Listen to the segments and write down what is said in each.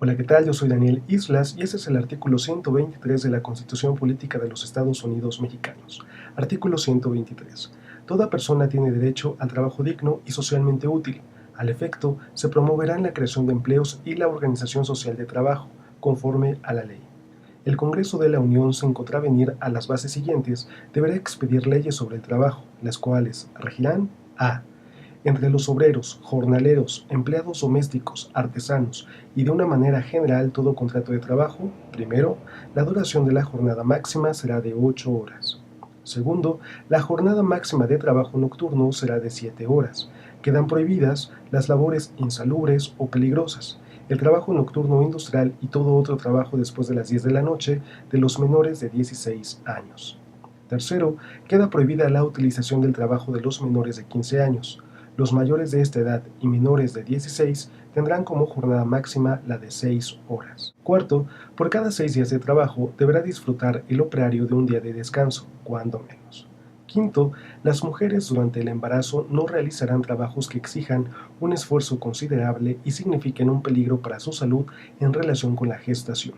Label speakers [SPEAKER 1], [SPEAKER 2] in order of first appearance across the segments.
[SPEAKER 1] Hola, ¿qué tal? Yo soy Daniel Islas y ese es el artículo 123 de la Constitución Política de los Estados Unidos Mexicanos. Artículo 123. Toda persona tiene derecho al trabajo digno y socialmente útil. Al efecto, se promoverán la creación de empleos y la organización social de trabajo, conforme a la ley. El Congreso de la Unión, sin contravenir a las bases siguientes, deberá expedir leyes sobre el trabajo, las cuales regirán a entre los obreros, jornaleros, empleados domésticos, artesanos y de una manera general todo contrato de trabajo. Primero, la duración de la jornada máxima será de 8 horas. Segundo, la jornada máxima de trabajo nocturno será de 7 horas. Quedan prohibidas las labores insalubres o peligrosas, el trabajo nocturno industrial y todo otro trabajo después de las 10 de la noche de los menores de 16 años. Tercero, queda prohibida la utilización del trabajo de los menores de 15 años. Los mayores de esta edad y menores de 16 tendrán como jornada máxima la de 6 horas. Cuarto, por cada 6 días de trabajo deberá disfrutar el operario de un día de descanso, cuando menos. Quinto, las mujeres durante el embarazo no realizarán trabajos que exijan un esfuerzo considerable y signifiquen un peligro para su salud en relación con la gestación.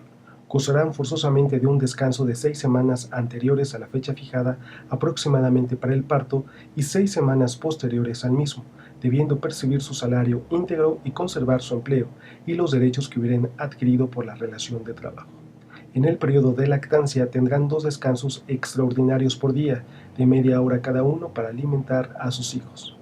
[SPEAKER 1] Gozarán forzosamente de un descanso de 6 semanas anteriores a la fecha fijada aproximadamente para el parto y 6 semanas posteriores al mismo, debiendo percibir su salario íntegro y conservar su empleo y los derechos que hubieran adquirido por la relación de trabajo. En el periodo de lactancia tendrán 2 descansos extraordinarios por día, de media hora cada uno para alimentar a sus hijos.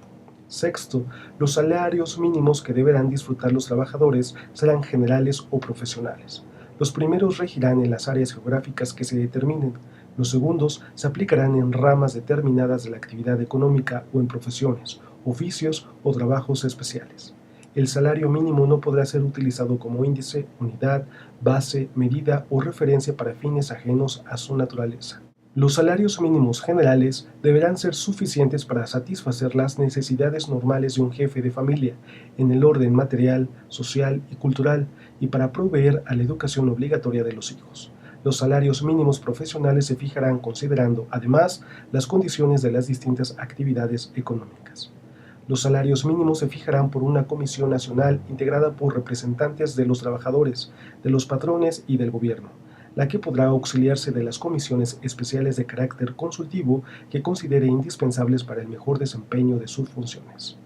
[SPEAKER 1] Sexto, los salarios mínimos que deberán disfrutar los trabajadores serán generales o profesionales. Los primeros regirán en las áreas geográficas que se determinen. Los segundos se aplicarán en ramas determinadas de la actividad económica o en profesiones, oficios o trabajos especiales. El salario mínimo no podrá ser utilizado como índice, unidad, base, medida o referencia para fines ajenos a su naturaleza. Los salarios mínimos generales deberán ser suficientes para satisfacer las necesidades normales de un jefe de familia en el orden material, social y cultural y para proveer a la educación obligatoria de los hijos. Los salarios mínimos profesionales se fijarán considerando, además, las condiciones de las distintas actividades económicas. Los salarios mínimos se fijarán por una comisión nacional integrada por representantes de los trabajadores, de los patrones y del gobierno, la que podrá auxiliarse de las comisiones especiales de carácter consultivo que considere indispensables para el mejor desempeño de sus funciones.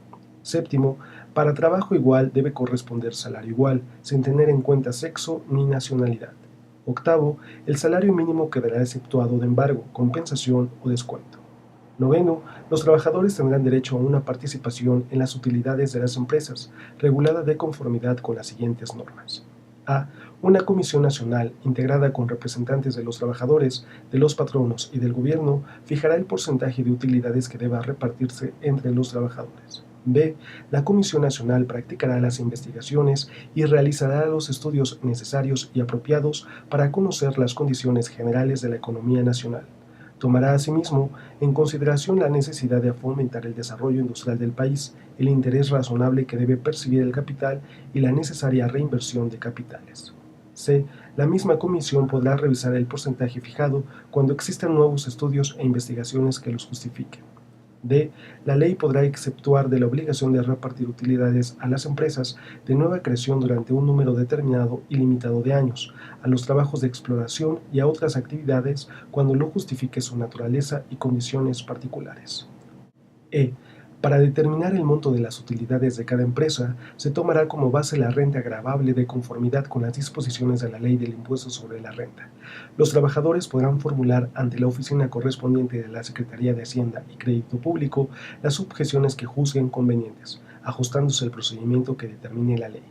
[SPEAKER 1] Séptimo, para trabajo igual debe corresponder salario igual, sin tener en cuenta sexo ni nacionalidad. Octavo, el salario mínimo quedará exceptuado de embargo, compensación o descuento. Noveno, los trabajadores tendrán derecho a una participación en las utilidades de las empresas, regulada de conformidad con las siguientes normas. A. Una comisión nacional, integrada con representantes de los trabajadores, de los patronos y del gobierno, fijará el porcentaje de utilidades que deba repartirse entre los trabajadores. B. La Comisión Nacional practicará las investigaciones y realizará los estudios necesarios y apropiados para conocer las condiciones generales de la economía nacional. Tomará asimismo en consideración la necesidad de fomentar el desarrollo industrial del país, el interés razonable que debe percibir el capital y la necesaria reinversión de capitales. C. La misma comisión podrá revisar el porcentaje fijado cuando existan nuevos estudios e investigaciones que los justifiquen. D. La ley podrá exceptuar de la obligación de repartir utilidades a las empresas de nueva creación durante un número determinado y limitado de años, a los trabajos de exploración y a otras actividades cuando lo justifique su naturaleza y condiciones particulares. E. Para determinar el monto de las utilidades de cada empresa, se tomará como base la renta gravable de conformidad con las disposiciones de la Ley del Impuesto sobre la Renta. Los trabajadores podrán formular ante la oficina correspondiente de la Secretaría de Hacienda y Crédito Público las objeciones que juzguen convenientes, ajustándose al procedimiento que determine la ley.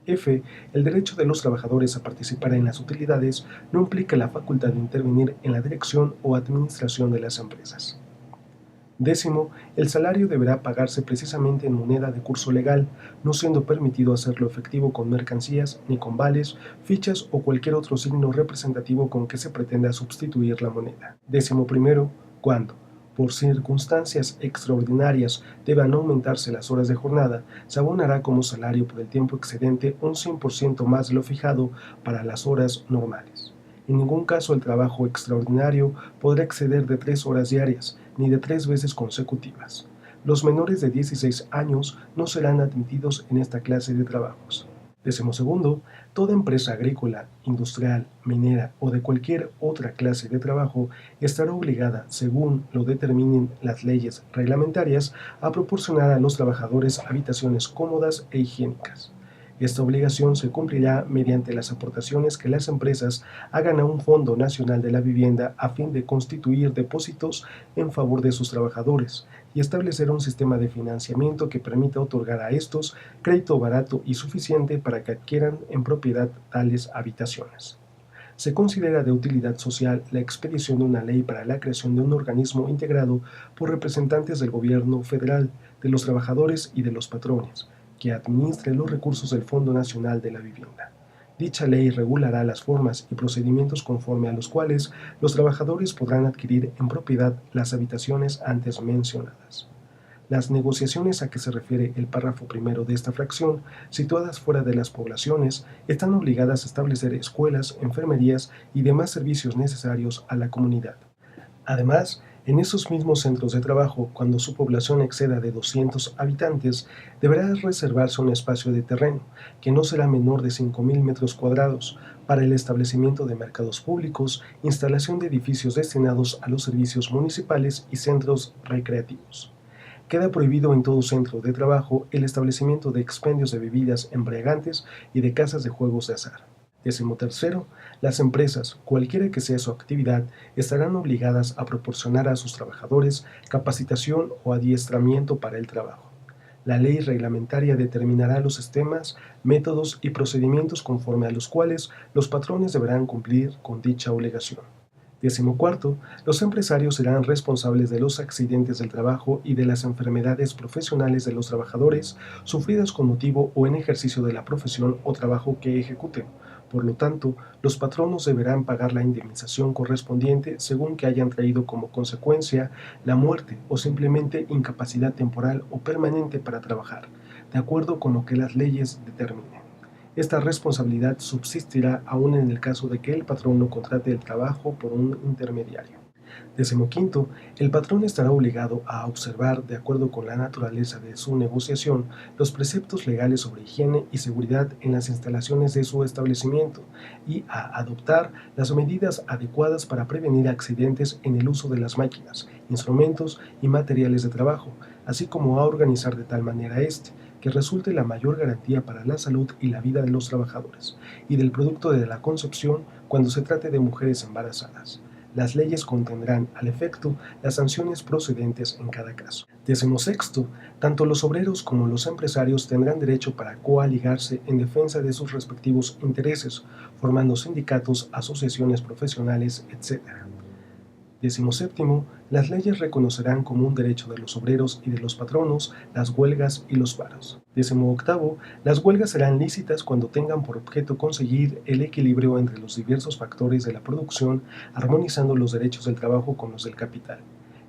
[SPEAKER 1] F. El derecho de los trabajadores a participar en las utilidades no implica la facultad de intervenir en la dirección o administración de las empresas. Décimo, el salario deberá pagarse precisamente en moneda de curso legal, no siendo permitido hacerlo efectivo con mercancías, ni con vales, fichas o cualquier otro signo representativo con que se pretenda sustituir la moneda. Décimo primero, cuando, por circunstancias extraordinarias, deban aumentarse las horas de jornada, se abonará como salario por el tiempo excedente un 100% más de lo fijado para las horas normales. En ningún caso el trabajo extraordinario podrá exceder de 3 horas diarias, ni de 3 veces consecutivas. Los menores de 16 años no serán admitidos en esta clase de trabajos. Decimosegundo, toda empresa agrícola, industrial, minera o de cualquier otra clase de trabajo estará obligada, según lo determinen las leyes reglamentarias, a proporcionar a los trabajadores habitaciones cómodas e higiénicas. Esta obligación se cumplirá mediante las aportaciones que las empresas hagan a un Fondo Nacional de la Vivienda a fin de constituir depósitos en favor de sus trabajadores y establecer un sistema de financiamiento que permita otorgar a estos crédito barato y suficiente para que adquieran en propiedad tales habitaciones. Se considera de utilidad social la expedición de una ley para la creación de un organismo integrado por representantes del gobierno federal, de los trabajadores y de los patrones, que administre los recursos del Fondo Nacional de la Vivienda. Dicha ley regulará las formas y procedimientos conforme a los cuales los trabajadores podrán adquirir en propiedad las habitaciones antes mencionadas. Las negociaciones a que se refiere el párrafo primero de esta fracción, situadas fuera de las poblaciones, están obligadas a establecer escuelas, enfermerías y demás servicios necesarios a la comunidad. Además, en esos mismos centros de trabajo, cuando su población exceda de 200 habitantes, deberá reservarse un espacio de terreno, que no será menor de 5.000 metros cuadrados, para el establecimiento de mercados públicos, instalación de edificios destinados a los servicios municipales y centros recreativos. Queda prohibido en todo centro de trabajo el establecimiento de expendios de bebidas embriagantes y de casas de juegos de azar. 13. Las empresas, cualquiera que sea su actividad, estarán obligadas a proporcionar a sus trabajadores capacitación o adiestramiento para el trabajo. La ley reglamentaria determinará los sistemas, métodos y procedimientos conforme a los cuales los patrones deberán cumplir con dicha obligación. 14. Los empresarios serán responsables de los accidentes del trabajo y de las enfermedades profesionales de los trabajadores sufridas con motivo o en ejercicio de la profesión o trabajo que ejecuten. Por lo tanto, los patronos deberán pagar la indemnización correspondiente según que hayan traído como consecuencia la muerte o simplemente incapacidad temporal o permanente para trabajar, de acuerdo con lo que las leyes determinen. Esta responsabilidad subsistirá aún en el caso de que el patrón no contrate el trabajo por un intermediario. 15. El patrón estará obligado a observar, de acuerdo con la naturaleza de su negociación, los preceptos legales sobre higiene y seguridad en las instalaciones de su establecimiento y a adoptar las medidas adecuadas para prevenir accidentes en el uso de las máquinas, instrumentos y materiales de trabajo, así como a organizar de tal manera que resulte la mayor garantía para la salud y la vida de los trabajadores y del producto de la concepción cuando se trate de mujeres embarazadas. Las leyes contendrán, al efecto, las sanciones procedentes en cada caso. 16. Tanto los obreros como los empresarios tendrán derecho para coaligarse en defensa de sus respectivos intereses, formando sindicatos, asociaciones profesionales, etc. 17. Las leyes reconocerán como un derecho de los obreros y de los patronos las huelgas y los paros. 18. Las huelgas serán lícitas cuando tengan por objeto conseguir el equilibrio entre los diversos factores de la producción, armonizando los derechos del trabajo con los del capital.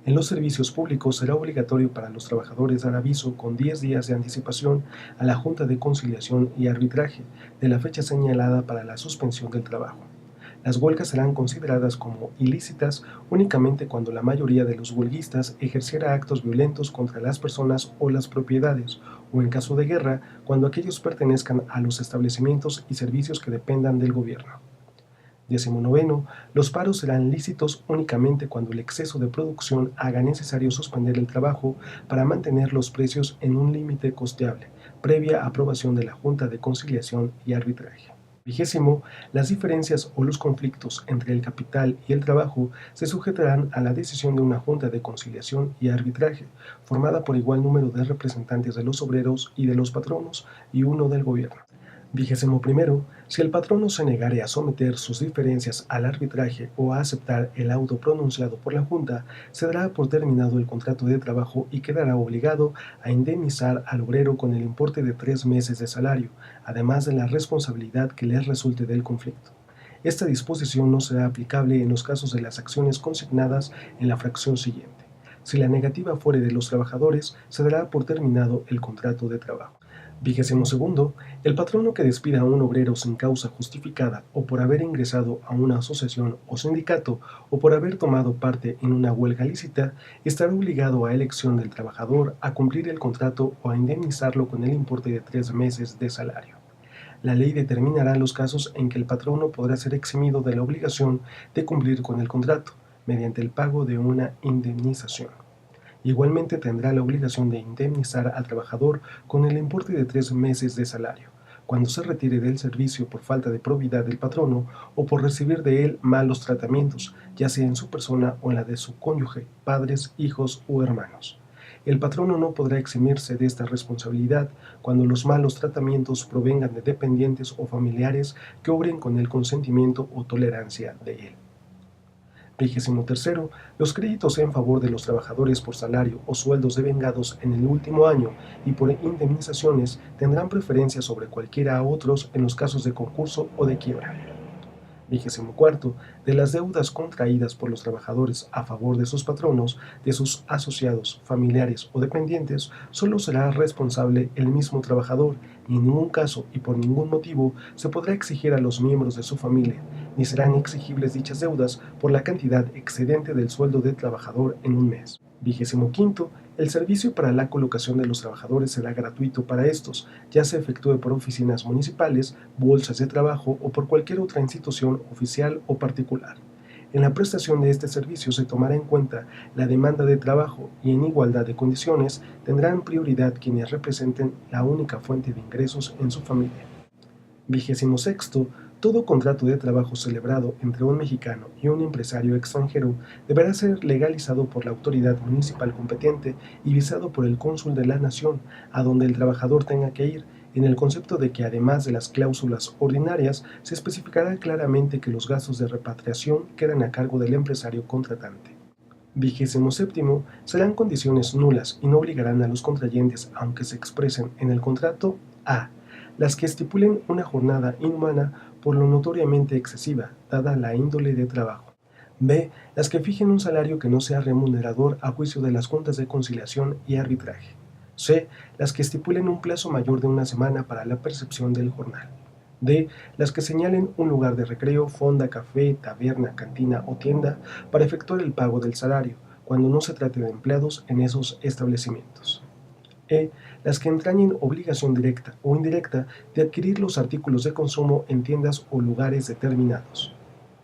[SPEAKER 1] En los servicios públicos será obligatorio para los trabajadores dar aviso con 10 días de anticipación a la Junta de Conciliación y Arbitraje de la fecha señalada para la suspensión del trabajo. Las huelgas serán consideradas como ilícitas únicamente cuando la mayoría de los huelguistas ejerciera actos violentos contra las personas o las propiedades, o en caso de guerra, cuando aquellos pertenezcan a los establecimientos y servicios que dependan del gobierno. 19. Los paros serán lícitos únicamente cuando el exceso de producción haga necesario suspender el trabajo para mantener los precios en un límite costeable, previa aprobación de la Junta de Conciliación y Arbitraje. 20. Las diferencias o los conflictos entre el capital y el trabajo se sujetarán a la decisión de una Junta de Conciliación y Arbitraje, formada por igual número de representantes de los obreros y de los patronos y uno del gobierno. 21. Si el patrono se negare a someter sus diferencias al arbitraje o a aceptar el auto pronunciado por la Junta, se dará por terminado el contrato de trabajo y quedará obligado a indemnizar al obrero con el importe de 3 meses de salario, además de la responsabilidad que les resulte del conflicto. Esta disposición no será aplicable en los casos de las acciones consignadas en la fracción siguiente. Si la negativa fuere de los trabajadores, se dará por terminado el contrato de trabajo. 22. El patrono que despida a un obrero sin causa justificada o por haber ingresado a una asociación o sindicato o por haber tomado parte en una huelga lícita, estará obligado a elección del trabajador a cumplir el contrato o a indemnizarlo con el importe de 3 meses de salario. La ley determinará los casos en que el patrono podrá ser eximido de la obligación de cumplir con el contrato, mediante el pago de una indemnización. Igualmente tendrá la obligación de indemnizar al trabajador con el importe de 3 meses de salario, cuando se retire del servicio por falta de probidad del patrono o por recibir de él malos tratamientos, ya sea en su persona o en la de su cónyuge, padres, hijos o hermanos. El patrono no podrá eximirse de esta responsabilidad cuando los malos tratamientos provengan de dependientes o familiares que obren con el consentimiento o tolerancia de él. 23. Los créditos en favor de los trabajadores por salario o sueldos devengados en el último año y por indemnizaciones tendrán preferencia sobre cualquiera otros en los casos de concurso o de quiebra. 24. De las deudas contraídas por los trabajadores a favor de sus patronos, de sus asociados, familiares o dependientes, solo será responsable el mismo trabajador y en ningún caso y por ningún motivo se podrá exigir a los miembros de su familia, ni serán exigibles dichas deudas por la cantidad excedente del sueldo del trabajador en un mes. 25. El servicio para la colocación de los trabajadores será gratuito para estos, ya se efectúe por oficinas municipales, bolsas de trabajo o por cualquier otra institución oficial o particular. En la prestación de este servicio se tomará en cuenta la demanda de trabajo y en igualdad de condiciones tendrán prioridad quienes representen la única fuente de ingresos en su familia. 26. Todo contrato de trabajo celebrado entre un mexicano y un empresario extranjero deberá ser legalizado por la autoridad municipal competente y visado por el cónsul de la nación a donde el trabajador tenga que ir, en el concepto de que además de las cláusulas ordinarias, se especificará claramente que los gastos de repatriación quedan a cargo del empresario contratante. 27. Serán condiciones nulas y no obligarán a los contrayentes, aunque se expresen en el contrato, a las que estipulen una jornada inhumana por lo notoriamente excesiva, dada la índole de trabajo. B. Las que fijen un salario que no sea remunerador a juicio de las juntas de conciliación y arbitraje. C. Las que estipulen un plazo mayor de una semana para la percepción del jornal. D. Las que señalen un lugar de recreo, fonda, café, taberna, cantina o tienda para efectuar el pago del salario, cuando no se trate de empleados en esos establecimientos. E. Las que entrañen obligación directa o indirecta de adquirir los artículos de consumo en tiendas o lugares determinados.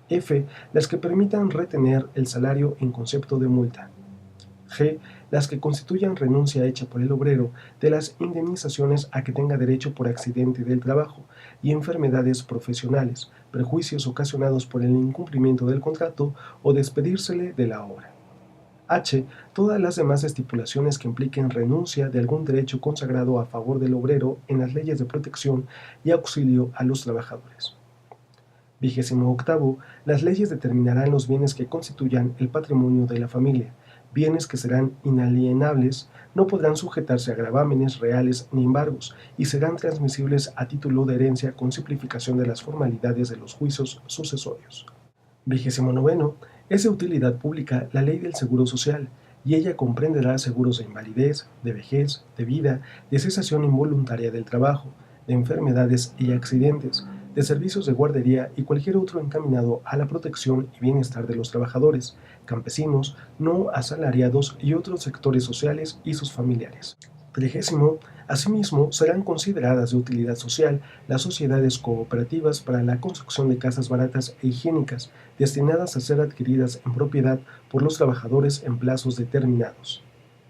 [SPEAKER 1] F. Las que permitan retener el salario en concepto de multa. G. Las que constituyan renuncia hecha por el obrero de las indemnizaciones a que tenga derecho por accidente del trabajo y enfermedades profesionales, perjuicios ocasionados por el incumplimiento del contrato o despedírsele de la obra. H. Todas las demás estipulaciones que impliquen renuncia de algún derecho consagrado a favor del obrero en las leyes de protección y auxilio a los trabajadores. 28. Las leyes determinarán los bienes que constituyan el patrimonio de la familia, bienes que serán inalienables, no podrán sujetarse a gravámenes reales ni embargos, y serán transmisibles a título de herencia con simplificación de las formalidades de los juicios sucesorios. 29. Es de utilidad pública la ley del Seguro Social, y ella comprenderá seguros de invalidez, de vejez, de vida, de cesación involuntaria del trabajo, de enfermedades y accidentes, de servicios de guardería y cualquier otro encaminado a la protección y bienestar de los trabajadores, campesinos, no asalariados y otros sectores sociales y sus familiares. 30. Asimismo, serán consideradas de utilidad social las sociedades cooperativas para la construcción de casas baratas e higiénicas, destinadas a ser adquiridas en propiedad por los trabajadores en plazos determinados.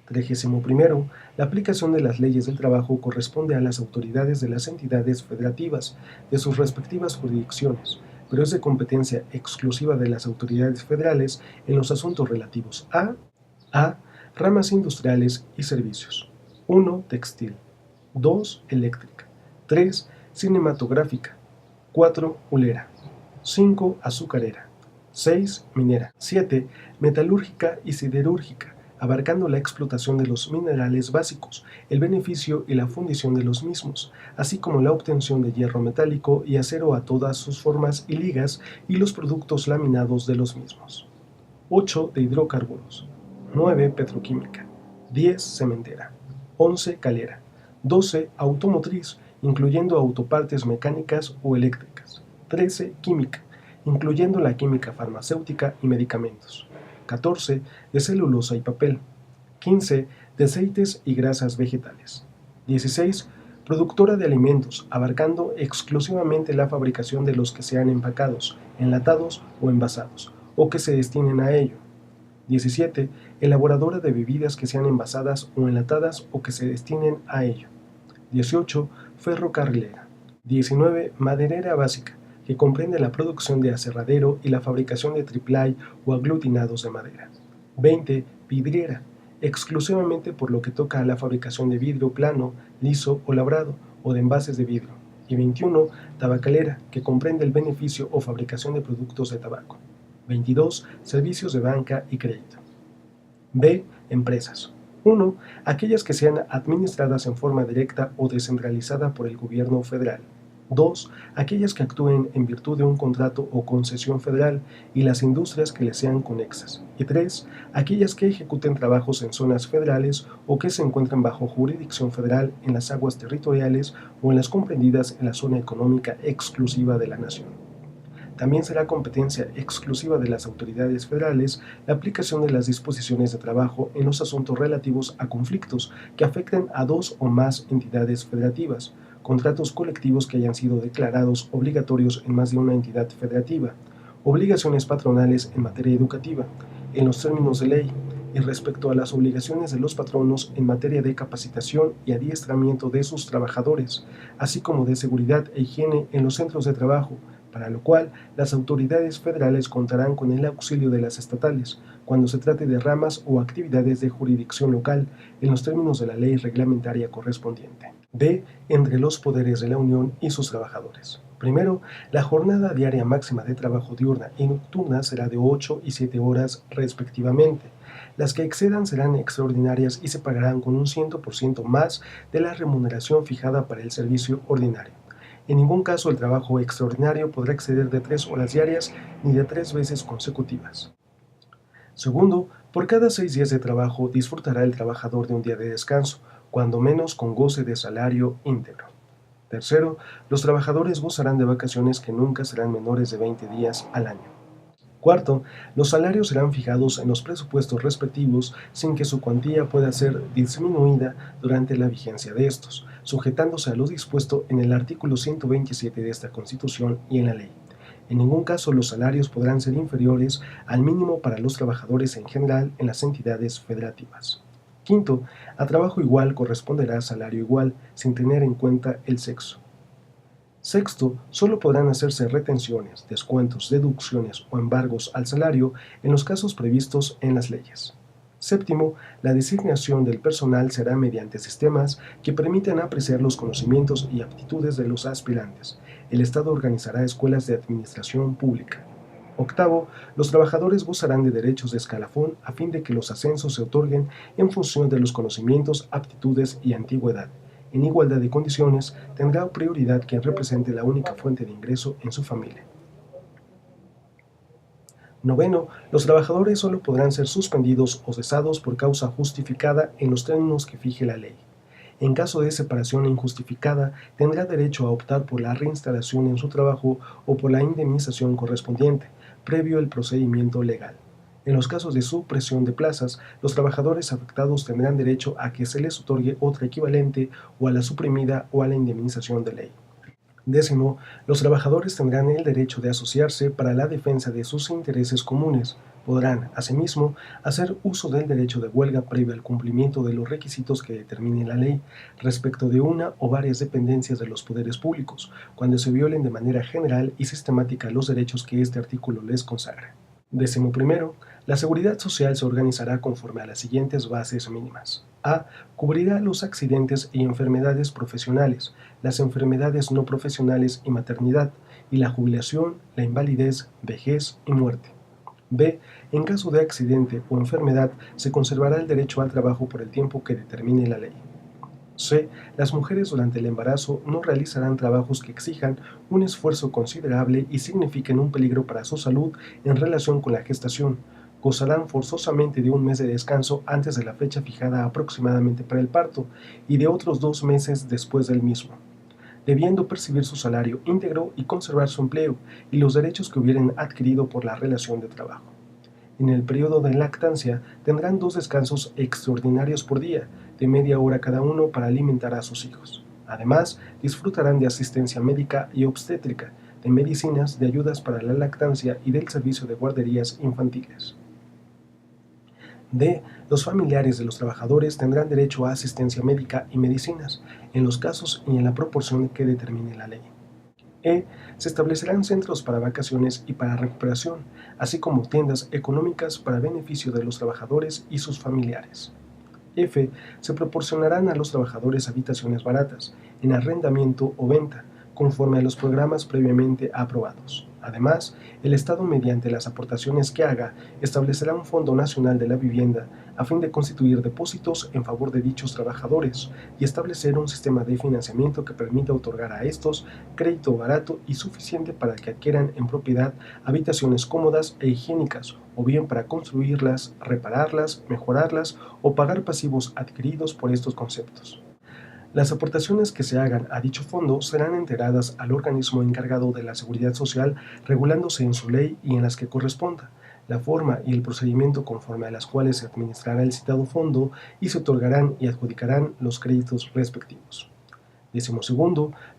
[SPEAKER 1] 31. La aplicación de las leyes del trabajo corresponde a las autoridades de las entidades federativas de sus respectivas jurisdicciones, pero es de competencia exclusiva de las autoridades federales en los asuntos relativos a ramas industriales y servicios. 1. Textil. 2. Eléctrica. 3. Cinematográfica. 4. Hulera. 5. Azucarera. 6. Minera. 7. Metalúrgica y siderúrgica, abarcando la explotación de los minerales básicos, el beneficio y la fundición de los mismos, así como la obtención de hierro metálico y acero a todas sus formas y ligas y los productos laminados de los mismos. 8. De hidrocarburos. 9. Petroquímica. 10. Cementera. 11. Calera. 12. Automotriz, incluyendo autopartes mecánicas o eléctricas. 13. Química, incluyendo la química farmacéutica y medicamentos. 14. De celulosa y papel. 15. De aceites y grasas vegetales. 16. Productora de alimentos, abarcando exclusivamente la fabricación de los que sean empacados, enlatados o envasados, o que se destinen a ello. 17. Elaboradora de bebidas que sean envasadas o enlatadas o que se destinen a ello. 18. Ferrocarrilera. 19. Maderera básica, que comprende la producción de aserradero y la fabricación de triplay o aglutinados de madera. 20. Vidriera, exclusivamente por lo que toca a la fabricación de vidrio plano, liso o labrado, o de envases de vidrio. Y 21. Tabacalera, que comprende el beneficio o fabricación de productos de tabaco. 22. Servicios de banca y crédito. B. Empresas. 1. Aquellas que sean administradas en forma directa o descentralizada por el gobierno federal. 2. Aquellas que actúen en virtud de un contrato o concesión federal y las industrias que les sean conexas. Y 3. Aquellas que ejecuten trabajos en zonas federales o que se encuentren bajo jurisdicción federal en las aguas territoriales o en las comprendidas en la zona económica exclusiva de la nación. También será competencia exclusiva de las autoridades federales la aplicación de las disposiciones de trabajo en los asuntos relativos a conflictos que afecten a dos o más entidades federativas, contratos colectivos que hayan sido declarados obligatorios en más de una entidad federativa, obligaciones patronales en materia educativa, en los términos de ley, y respecto a las obligaciones de los patronos en materia de capacitación y adiestramiento de sus trabajadores, así como de seguridad e higiene en los centros de trabajo, para lo cual las autoridades federales contarán con el auxilio de las estatales, cuando se trate de ramas o actividades de jurisdicción local, en los términos de la ley reglamentaria correspondiente. B. Entre los poderes de la Unión y sus trabajadores. Primero, la jornada diaria máxima de trabajo diurna y nocturna será de 8 y 7 horas respectivamente. Las que excedan serán extraordinarias y se pagarán con un 100% más de la remuneración fijada para el servicio ordinario. En ningún caso el trabajo extraordinario podrá exceder de 3 horas diarias ni de 3 veces consecutivas. Segundo, por cada 6 días de trabajo disfrutará el trabajador de un día de descanso, cuando menos con goce de salario íntegro. Tercero, los trabajadores gozarán de vacaciones que nunca serán menores de 20 días al año. Cuarto, los salarios serán fijados en los presupuestos respectivos sin que su cuantía pueda ser disminuida durante la vigencia de estos, sujetándose a lo dispuesto en el artículo 127 de esta Constitución y en la ley. En ningún caso los salarios podrán ser inferiores al mínimo para los trabajadores en general en las entidades federativas. Quinto, a trabajo igual corresponderá salario igual, sin tener en cuenta el sexo. Sexto, solo podrán hacerse retenciones, descuentos, deducciones o embargos al salario en los casos previstos en las leyes. Séptimo, la designación del personal será mediante sistemas que permitan apreciar los conocimientos y aptitudes de los aspirantes. El Estado organizará escuelas de administración pública. Octavo, los trabajadores gozarán de derechos de escalafón a fin de que los ascensos se otorguen en función de los conocimientos, aptitudes y antigüedad. En igualdad de condiciones, tendrá prioridad quien represente la única fuente de ingreso en su familia. Noveno, los trabajadores solo podrán ser suspendidos o cesados por causa justificada en los términos que fije la ley. En caso de separación injustificada, tendrá derecho a optar por la reinstalación en su trabajo o por la indemnización correspondiente, previo el procedimiento legal. En los casos de supresión de plazas, los trabajadores afectados tendrán derecho a que se les otorgue otra equivalente o a la suprimida o a la indemnización de ley. Décimo, los trabajadores tendrán el derecho de asociarse para la defensa de sus intereses comunes. Podrán, asimismo, hacer uso del derecho de huelga previo al cumplimiento de los requisitos que determine la ley respecto de una o varias dependencias de los poderes públicos, cuando se violen de manera general y sistemática los derechos que este artículo les consagra. Décimo primero, la seguridad social se organizará conforme a las siguientes bases mínimas. A. Cubrirá los accidentes y enfermedades profesionales, las enfermedades no profesionales y maternidad, y la jubilación, la invalidez, vejez y muerte. B. En caso de accidente o enfermedad, se conservará el derecho al trabajo por el tiempo que determine la ley. C. Las mujeres durante el embarazo no realizarán trabajos que exijan un esfuerzo considerable y signifiquen un peligro para su salud en relación con la gestación. Gozarán forzosamente de un mes de descanso antes de la fecha fijada aproximadamente para el parto y de otros 2 meses después del mismo, debiendo percibir su salario íntegro y conservar su empleo y los derechos que hubieren adquirido por la relación de trabajo. En el periodo de lactancia tendrán 2 descansos extraordinarios por día, de media hora cada uno para alimentar a sus hijos. Además, disfrutarán de asistencia médica y obstétrica, de medicinas, de ayudas para la lactancia y del servicio de guarderías infantiles. D. Los familiares de los trabajadores tendrán derecho a asistencia médica y medicinas, en los casos y en la proporción que determine la ley. E. Se establecerán centros para vacaciones y para recuperación, así como tiendas económicas para beneficio de los trabajadores y sus familiares. F. Se proporcionarán a los trabajadores habitaciones baratas, en arrendamiento o venta, conforme a los programas previamente aprobados. Además, el Estado, mediante las aportaciones que haga, establecerá un Fondo Nacional de la Vivienda a fin de constituir depósitos en favor de dichos trabajadores y establecer un sistema de financiamiento que permita otorgar a estos crédito barato y suficiente para que adquieran en propiedad habitaciones cómodas e higiénicas, o bien para construirlas, repararlas, mejorarlas o pagar pasivos adquiridos por estos conceptos. Las aportaciones que se hagan a dicho fondo serán entregadas al organismo encargado de la seguridad social, regulándose en su ley y en las que corresponda, la forma y el procedimiento conforme a las cuales se administrará el citado fondo y se otorgarán y adjudicarán los créditos respectivos. 12.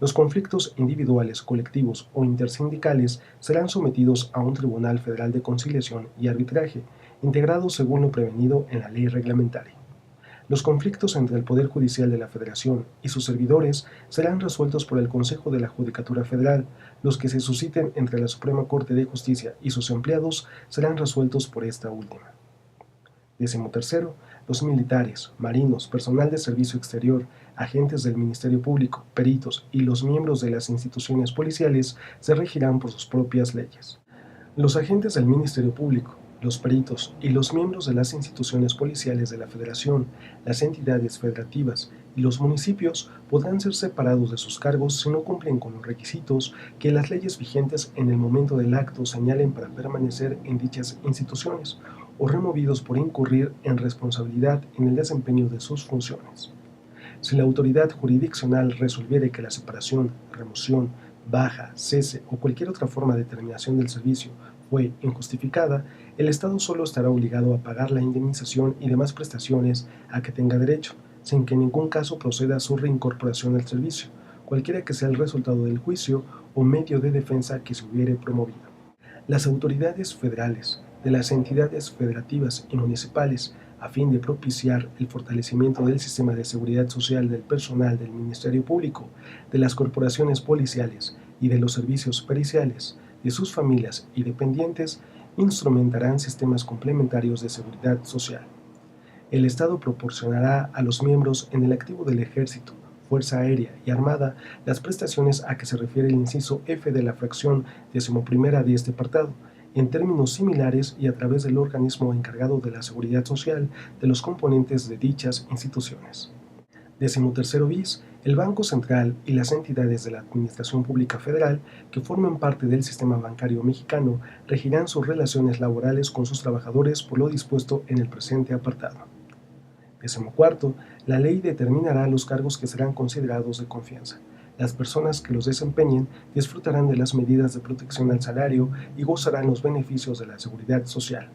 [SPEAKER 1] Los conflictos individuales, colectivos o intersindicales serán sometidos a un Tribunal Federal de Conciliación y Arbitraje, integrado según lo prevenido en la ley reglamentaria. Los conflictos entre el Poder Judicial de la Federación y sus servidores serán resueltos por el Consejo de la Judicatura Federal. Los que se susciten entre la Suprema Corte de Justicia y sus empleados serán resueltos por esta última. 13. Los militares, marinos, personal de servicio exterior, agentes del Ministerio Público, peritos y los miembros de las instituciones policiales se regirán por sus propias leyes. Los agentes del Ministerio Público, los peritos y los miembros de las instituciones policiales de la Federación, las entidades federativas y los municipios podrán ser separados de sus cargos si no cumplen con los requisitos que las leyes vigentes en el momento del acto señalen para permanecer en dichas instituciones, o removidos por incurrir en responsabilidad en el desempeño de sus funciones. Si la autoridad jurisdiccional resolviere que la separación, remoción, baja, cese o cualquier otra forma de terminación del servicio fue injustificada, el Estado solo estará obligado a pagar la indemnización y demás prestaciones a que tenga derecho, sin que en ningún caso proceda su reincorporación al servicio, cualquiera que sea el resultado del juicio o medio de defensa que se hubiere promovido. Las autoridades federales, de las entidades federativas y municipales, a fin de propiciar el fortalecimiento del sistema de seguridad social del personal del Ministerio Público, de las corporaciones policiales y de los servicios periciales, de sus familias y dependientes, instrumentarán sistemas complementarios de seguridad social. El Estado proporcionará a los miembros en el activo del Ejército, Fuerza Aérea y Armada las prestaciones a que se refiere el inciso F de la fracción 11ª de este apartado, en términos similares y a través del organismo encargado de la seguridad social de los componentes de dichas instituciones. 13 bis. El Banco Central y las entidades de la Administración Pública Federal que forman parte del sistema bancario mexicano regirán sus relaciones laborales con sus trabajadores por lo dispuesto en el presente apartado. 14. La ley determinará los cargos que serán considerados de confianza. Las personas que los desempeñen disfrutarán de las medidas de protección al salario y gozarán los beneficios de la seguridad social.